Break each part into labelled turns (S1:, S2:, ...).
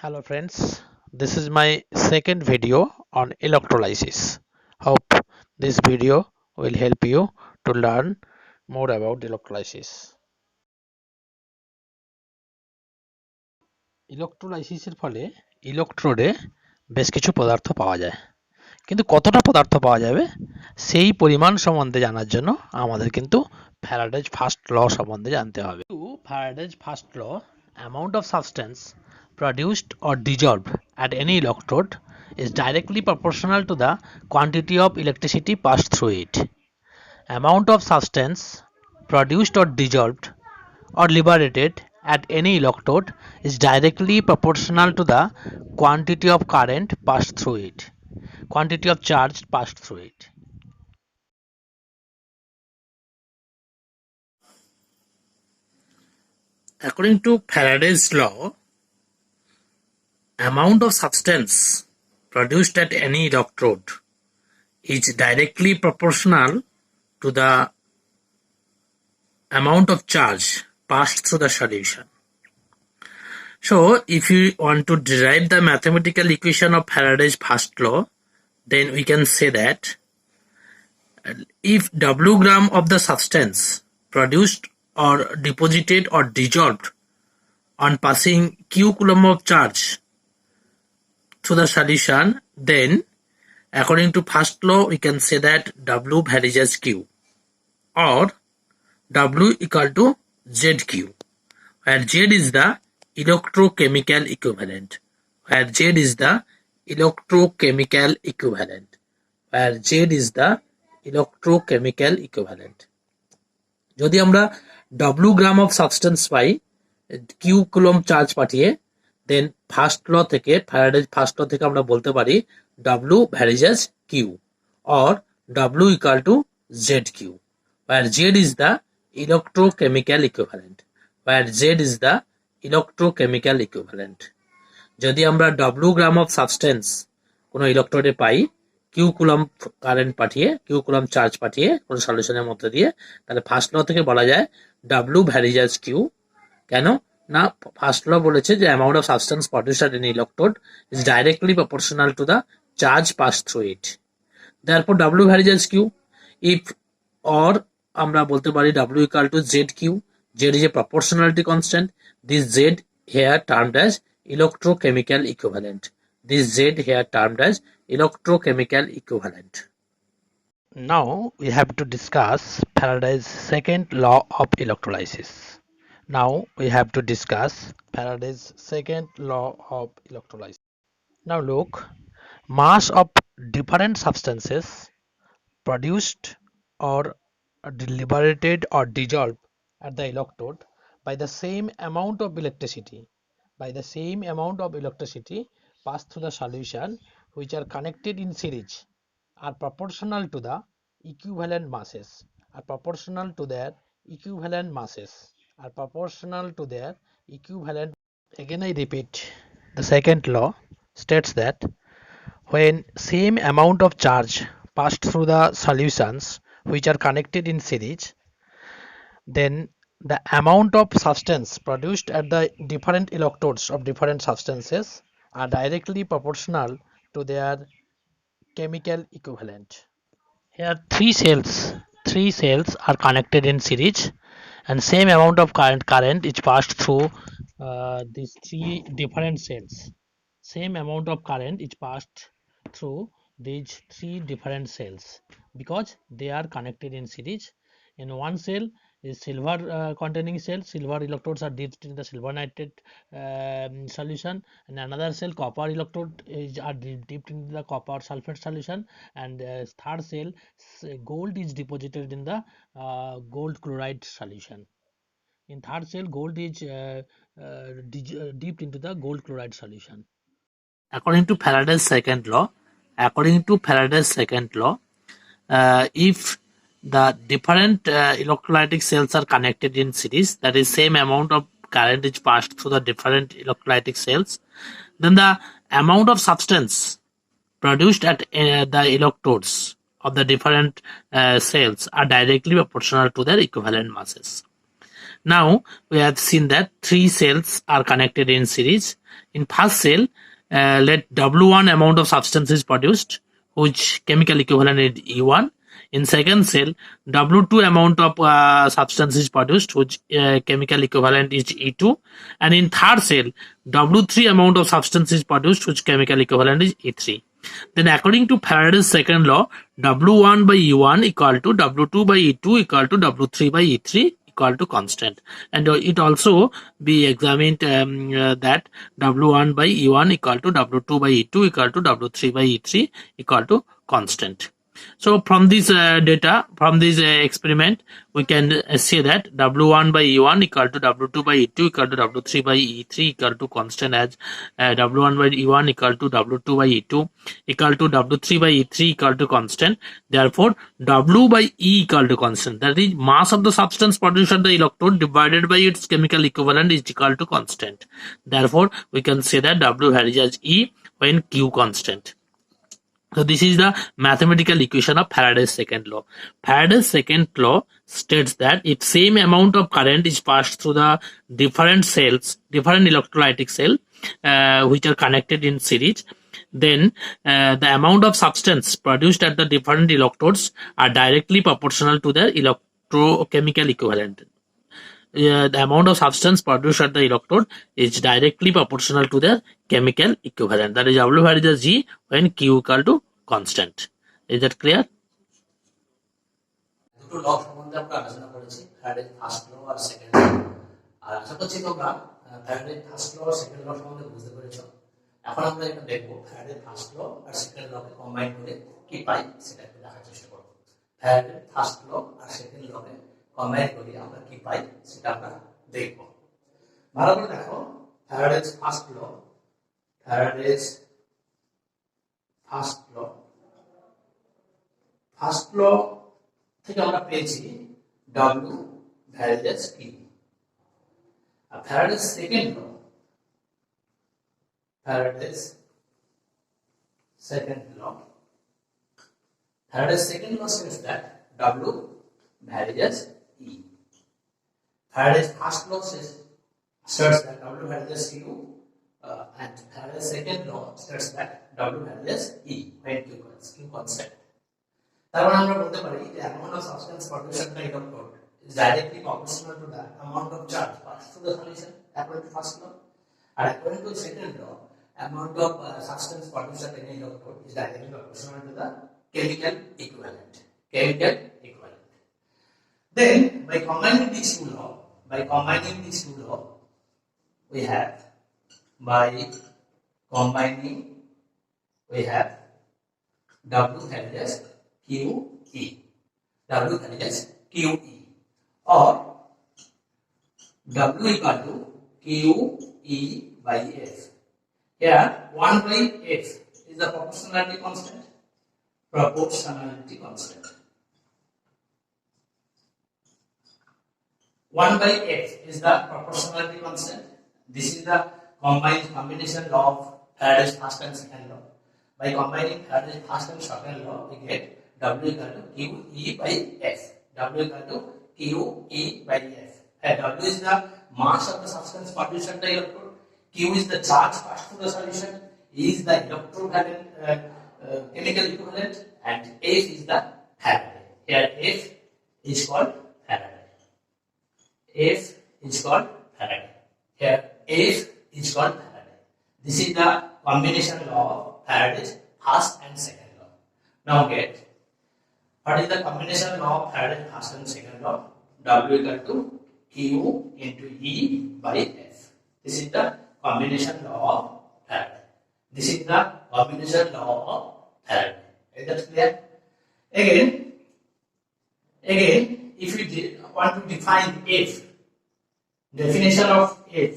S1: Hello friends, this is my second video on electrolysis. Hope this video will help you to learn more about electrolysis. ইলেকট্রোলাইসিসের ফলে ইলেকট্রোডে বেশ কিছু পদার্থ পাওয়া যায়, কিন্তু কতটা পদার্থ পাওয়া যাবে সেই পরিমাণ সম্বন্ধে জানার জন্য আমাদের কিন্তু ফ্যারাডেজ ফার্স্ট ল সম্বন্ধে জানতে হবে। Faraday's first law, amount of substance produced or dissolved at any electrode is directly proportional to the quantity of electricity passed through it. Amount of substance produced or dissolved or liberated at any electrode is directly proportional to the quantity of current passed through it, quantity of charge passed through it.
S2: According to Faraday's law, amount of substance produced at any electrode is directly proportional to the amount of charge passed through the solution. So, if you want to derive the mathematical equation of Faraday's first law, then we can say that if W gram of the substance produced or deposited or dissolved on passing Q coulomb of charge through the solution, then according to first law we can say that W varies as Q, or W equal to ZQ, where Z is the electrochemical equivalent, where Z is the electrochemical equivalent, where Z is the electrochemical equivalent. যদি আমরা W gram of substance পাই Q coulomb charge পাঠিয়ে, then first law থেকে ফ্যারাডেজ first law থেকে আমরা বলতে পারি W varies as Q, or W equal to ZQ, where Z is the electrochemical equivalent, where Z is the electrochemical equivalent. যদি আমরা W gram of substance কোনো ইলেকট্রোডে পাই Q coulomb current পাঠিয়ে, Q coulomb charge পাঠিয়ে কোনো সলিউশনের মধ্যে দিয়ে, তাহলে first law থেকে বলা যায় W varies as Q. কেন না, ফার্স্ট ল বলেছে যে amount of substance produced at N electrode is directly proportional to the charge pass through it, therefore W varies as Q. if or আমরা বলতে পারি W equal to ZQ. Z is a proportionality constant. This Z here termed as electrochemical equivalent. This Z here termed as electrochemical equivalent.
S1: Now we have to discuss Faraday's second law of electrolysis. Now we have to discuss Faraday's second law of electrolysis. Now look, mass of different substances produced or liberated or dissolved at the electrode by the same amount of electricity passed through the solution, which are connected in series, are proportional to the equivalent masses, are proportional to their equivalent masses, are proportional to their equivalent. Again I repeat, the second law states that when same amount of charge passed through the solutions which are connected in series, then the amount of substance produced at the different electrodes of different substances are directly proportional to their chemical equivalent. Here three cells are connected in series, and same amount of current is passed through these three different cells. Same amount of current is passed through these three different cells because they are connected in series. In one cell is silver containing cell, silver electrodes are dipped in the silver nitrate solution, and another cell copper electrode are dipped into the copper sulfate solution, and third cell gold is deposited in the gold chloride solution. In third cell gold is dipped into the gold chloride solution.
S2: According to Faraday's second law, if the different electrolytic cells are connected in series, that is same amount of current is passed through the different electrolytic cells, then the amount of substance produced at the electrodes of the different cells are directly proportional to their equivalent masses. Now we have seen that three cells are connected in series. In first cell, let W1 amount of substance is produced, which chemical equivalent is E1. In second cell, W2 amount of substance is produced, which chemical equivalent is E2. And in third cell, W3 amount of substance is produced, which chemical equivalent is E3. Then according to Faraday's second law, W1 by E1 equal to W2 by E2 equal to W3 by E3 equal to constant. And it also be examined that W1 by E1 equal to W2 by E2 equal to W3 by E3 equal to constant. So from this data, from this experiment, we can say that W1 by E1 equal to W2 by E2 equal to W3 by E3 equal to constant, as W1 by E1 equal to W2 by E2 equal to W3 by E3 equal to constant. Therefore, W by E equal to constant. That is, mass of the substance produced at the electrode divided by its chemical equivalent is equal to constant. Therefore, we can say that W varies as E when Q constant. So this is the mathematical equation of Faraday's second law. Faraday's second law states that if same amount of current is passed through the different cells, different electrolytic cell, which are connected in series, then the amount of substance produced at the different electrodes are directly proportional to their electrochemical equivalent. The amount of substance produced at the electrode is directly proportional to their chemical equivalent. That is, W varies as G when Q equal to constant. Is that clear?
S1: দুটো ল সম্বন্ধে আমরা আলোচনা করেছি, Faraday first ল আর second law. আর আশা করছি তোমরা Faraday first ল আর second law সম্বন্ধে বুঝতে পেরেছো। এখন আমরা এটা দেখবো ফ্যারাডে ফার্স্ট ল আর সেকেন্ড লকে কম্বাইন করে কি পাই সেটা একটু দেখার চেষ্টা করবো। ফ্যারাডে ফার্স্ট ল আর সেকেন্ড লকে কম্বাইন করে আমরা কি পাই সেটা আমরা দেখবো। ভালো করে দেখো, Faraday's first law, Faraday's first law, first law থেকে আমরা পেয়েছি W varies as Q। আর Faraday's second law, Faraday's second law, Faraday's second law says that W varies as E. Faraday's first law states that W varies as Q, and Faraday's second law states that W varies as E when Q constant. তার মানে আমরা বলতে পারি যে amount of substance produced by electrode is directly proportional to the amount of charge passed through the solution according to first law, and according to second law, amount of substance produced at any electrode is directly proportional to the chemical equivalent. Then, by combining these two laws, we have W varies as QE. W varies as QE, or W equal to QE by F. Here, 1 by F is the proportionality constant. 1 by F is the proportionality constant. This is the combination law of Faraday's first and second law. By combining Faraday's first and second law, we get W equal to QE by F. W equal to QE by F. W is the mass of the substance produced at the electrode. Q is the charge passed through the solution. E is the electrovalent chemical equivalent, and F is the Faraday. Here F is called Faraday. F is called Faraday. Here F is called Faraday. This is the combination law of Faraday's first and second law. Now get, what is the combination law of Faraday's first and second law? W equal to Q into E by F. This is the combination law of Faraday. This is the combination law of Faraday. Is that clear? Again, if we want to define F, definition of F,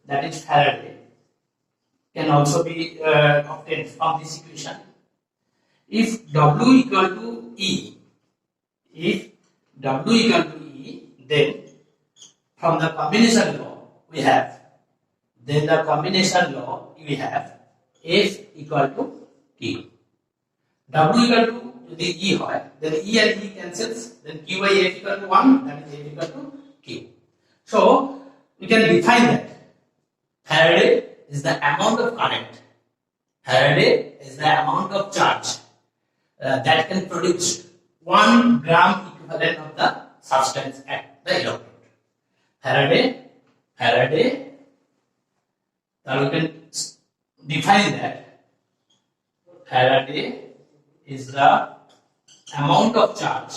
S1: that is Faraday, can also be obtained from this equation. If W equal to E, then from the combination law we have F equal to Q. W equal to
S2: যদি E হয়, then E and E cancels, then Q by F equal to 1, that is F equal to Q. So we can define that Faraday is the amount of current, Faraday is the amount of charge that can produce 1 gram equivalent of the substance at the electrode. Faraday, now we can define that Faraday is the amount of charge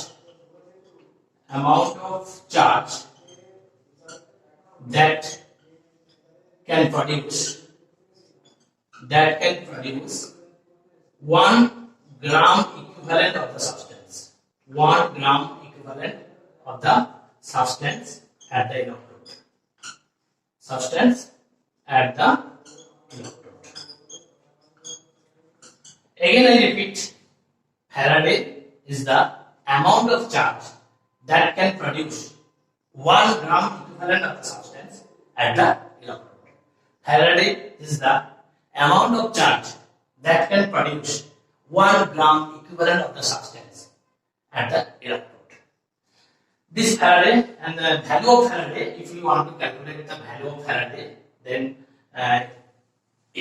S2: that can produce 1 gram equivalent of the substance, 1 gram equivalent of the substance at the electrode. Again I repeat, Faraday is the amount of charge that can produce 1 gram equivalent of the substance at the electrode. Faraday is the amount of charge that can produce 1 gram equivalent of the substance at the electrode. This Faraday and the value of Faraday, if you want to calculate the value of Faraday, then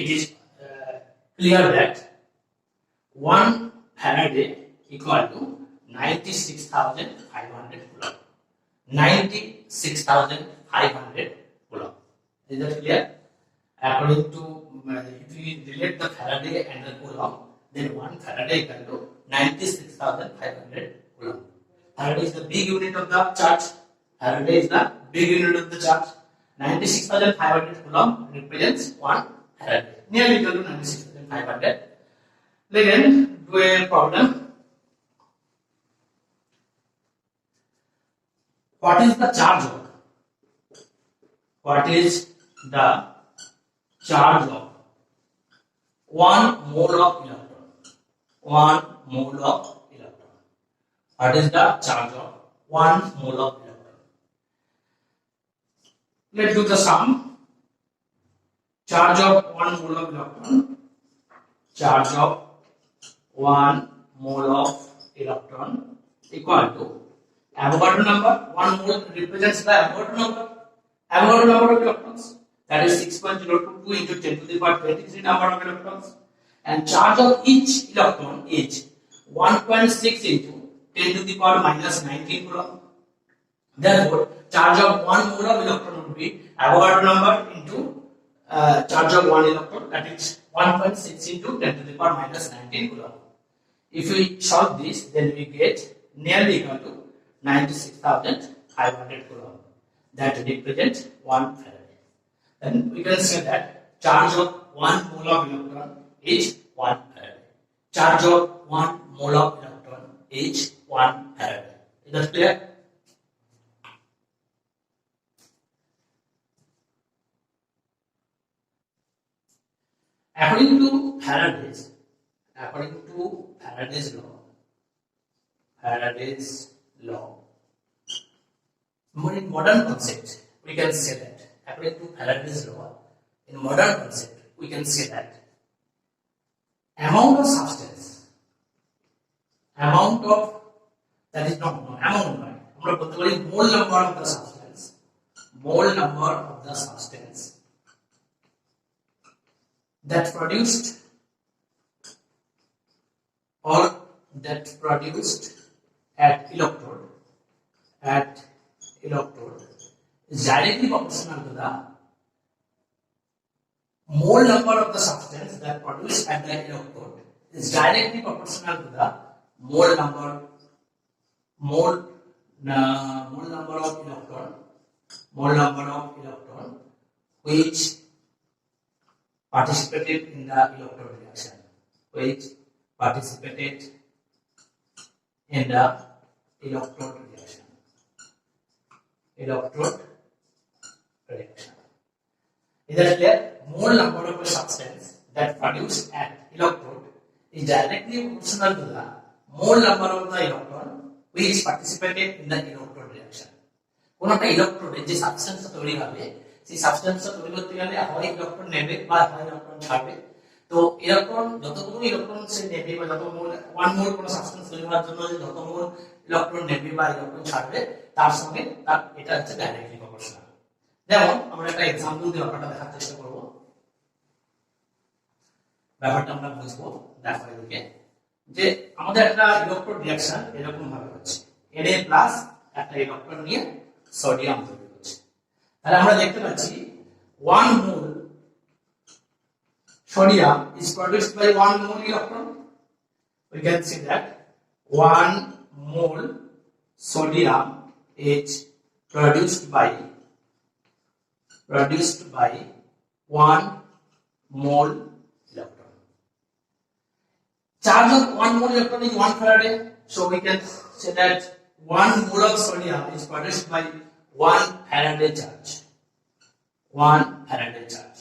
S2: it is clear that 1 Faraday equal to 96,500 coulomb. 96,500 coulomb. Is that clear? According to if we relate the Faraday and the coulomb, then 1 Faraday equal to 96,500 coulomb. Faraday is the big unit of the charge. 96,500 coulomb represents 1 Faraday. Nearly equal to 96,500. Again, do a problem. What is the charge of 1 mole of electron? 1 mole of electron. What is the charge of 1 mole of electron? Let's do the sum. Charge of 1 mole of electron. Charge of 1 mole of electron equal to Avogadro number. 1 mole represents the Avogadro number of electrons. That is 6.022 into 10 to the power 23 number of electrons. And charge of each electron is 1.6 into 10 to the power minus 19 coulomb. Therefore, charge of 1 mole of electron would be Avogadro number into charge of 1 electron, that is 1.6 into 10 to the power minus 19 coulomb. If we solve this, then we get nearly equal to 96,500 coulomb. That represents 1 Faraday. Then we can say that charge of 1 mole of electron is 1 Faraday. Charge of 1 mole of electron is 1 Faraday. Is that clear? According to Faraday's law, in modern concept, we can say that according to Faraday's law, in modern concept, we can say that amount of substance, amount of that is not amount, right? আমরা বলতে পারি mole number of the substance that produced at electrode is directly proportional to the mole number of the substance that produced at the electrode is directly proportional to the mole number of electron which participated in the electrode reaction. Is that clear? Mole number of a substance that produced at electrode is directly proportional to the mole number of the electron which participated in the electrode reaction. কোন একটা ইলেকট্রোডে যে সাবস্টেন্সটা তৈরি হবে, সেই সাবস্টেন্সটা তৈরি করতে গেলে হয় ইলেকট্রন নেবে বা হয় ইলেকট্রন ছাড়বে। তো ইলেকট্রন যতগুলো ইলেকট্রন সে নেবে বা যত মোল 1 মোল কোনো সাবস্টেন্স তৈরি হওয়ার জন্য যে যত মোল ইলেকট্রন নেবে বা ইলেকট্রন ছাড়বে তার সঙ্গে তার এটা হচ্ছে ডাইরেক্টলি প্রপোর্শনাল। যেমন আমরা একটা এক্সাম্পল দিয়ে ব্যাপারটা দেখার চেষ্টা করব, ব্যাপারটা আমরা বুঝবো। দেখো এদিকে যে আমাদের একটা ইলেকট্রন রিঅ্যাকশন এরকম ভাবে হচ্ছে, Na+ একটা ইলেকট্রন নিয়ে সোডিয়াম তৈরি হচ্ছে। তাহলে আমরা দেখতে পাচ্ছি 1 মোল sodium is produced by 1 mole electron. We can see that 1 mole sodium is produced by 1 mole electron. Charge of 1 mole electron is 1 Faraday, so we can say that 1 mole of sodium is produced by 1 Faraday charge. 1 Faraday charge.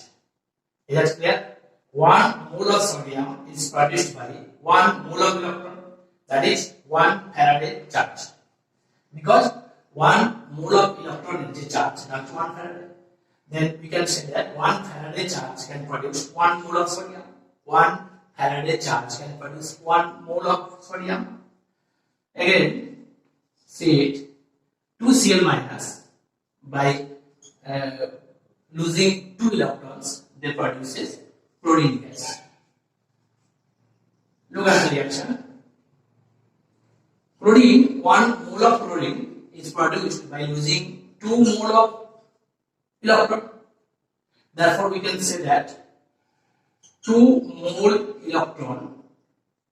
S2: Is that clear? 1 mole of sodium is produced by 1 mole of electron, that is 1 Faraday charge. Because 1 mole of electron is the charge, that's 1 Faraday. Then we can say that 1 Faraday charge can produce 1 mole of sodium. 1 Faraday charge can produce 1 mole of sodium. Again, see it, 2 Cl minus by losing 2 electrons, they produces chlorine gas. Look at the reaction. Chlorine, 1 mole of chlorine is produced by losing 2 mole of electron. Therefore, we can say that 2 mole electron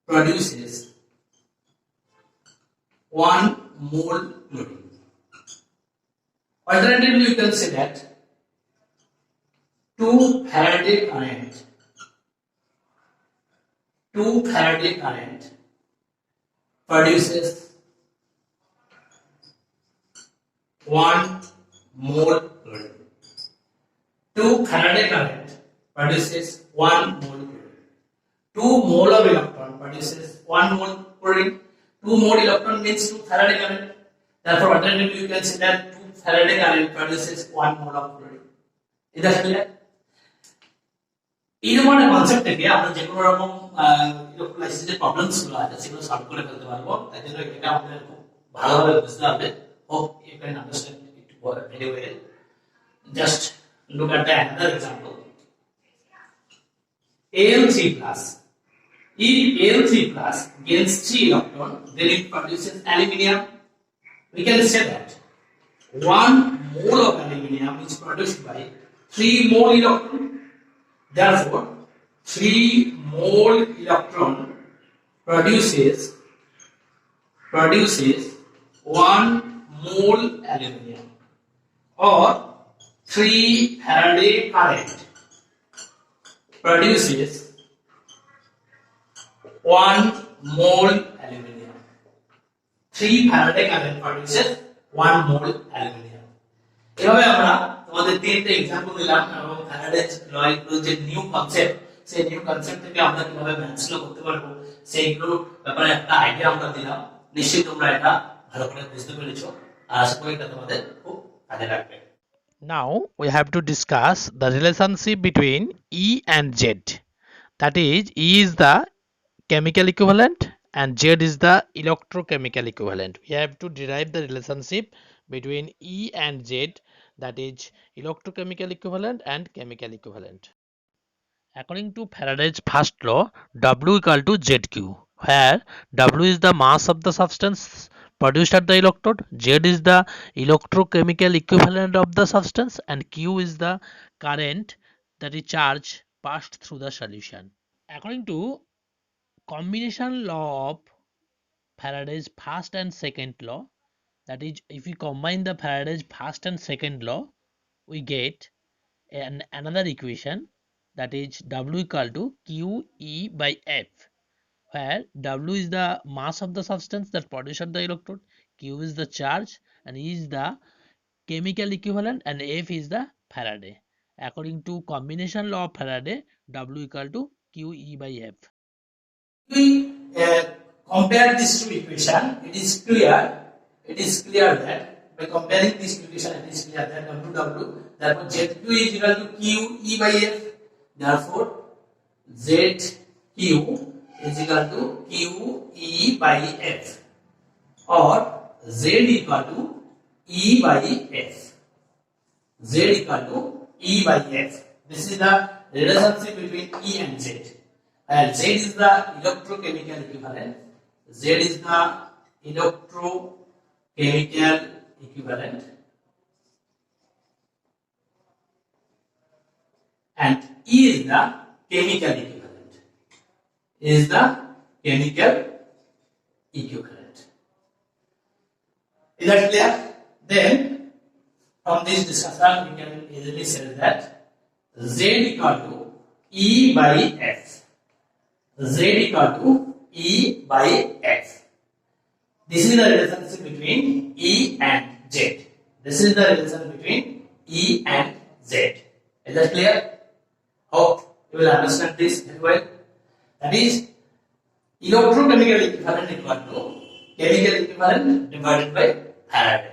S2: produces 1 mole chlorine. Alternatively, you can say that 2 Faraday current produces 1 mole chlorine. 2 Faraday current produces 1 mole chlorine. 2 mole of electron produces 1 mole chlorine. 2 mole electron means 2 Faraday current. Therefore, alternatively, you can say that 2 Faraday current produces 1 mole of chlorine. Is that clear? এই ধরনের concept থেকে আমরা যে কোনো রকম ইলেকট্রোলাইসিসের problems গুলো আছে সেগুলো সলভ করে ফেলতে পারবো। তাই জন্য এটা আমাদের খুব ভালোভাবে বুঝতে হবে। Hope you can understand it very well. Just look at the another example. Al3+. If Al3+ gains 3 electron, then it produces aluminium. We can say that 1 mole of aluminium is produced by 3 mole electron. Therefore, 3 mole electron produces 1 mole aluminium, or 3 Faraday current produces 1 mole aluminium. 3 Faraday current produces 1 mole aluminium. এভাবে আমরা তোমাদের তিনটে example দিলাম এবং ফ্যারাডেজ ল এর যে new concept, সেই new concept থেকে আমরা কিভাবে ম্যাথস ল করতে পারবো সেইগুলোর ব্যাপারে একটা আইডিয়া আমরা দিলাম। নিশ্চয়ই তোমরা এটা ভালো করে বুঝতে পেরেছো, আর আশা করি এটা তোমাদের খুব কাজে লাগবে।
S1: Now we have to discuss the relationship between E and Z. That is, E is the chemical equivalent and Z is the electrochemical equivalent. We have to derive the relationship between E and Z, that is electrochemical equivalent and chemical equivalent. According to Faraday's first law, W equal to ZQ, where W is the mass of the substance produced at the electrode, Z is the electrochemical equivalent of the substance, and Q is the current, that is charge passed through the solution. According to combination law of Faraday's first and second law, that is, if we combine the Faraday's first and second law, we get another equation, that is W equal to QE by F, where W is the mass of the substance that produced the electrode, Q is the charge, and E is the chemical equivalent, and F is the Faraday. According to combination law of Faraday, W equal to QE by F.
S2: We compare these two equations, it is clear that by comparing these two equations, it is clear that W, therefore ZQ is equal to QE by F. Therefore, ZQ is equal to QE by F, or Z equal to E by F. Z equal to E by F. This is the relationship between E and Z. And Z is the electrochemical equivalent. Z is the electrochemical equivalent. And E is the chemical equivalent. Is the chemical equivalent. Is that clear? Then, from this discussion, we can easily say that Z equal to E by F. Z equal to E by F. This is the relationship between E and Z. This is the relation between E and Z. Is that clear? Hope you will understand this very well. That is, electrochemical equivalent equal to chemical equivalent divided by Faraday.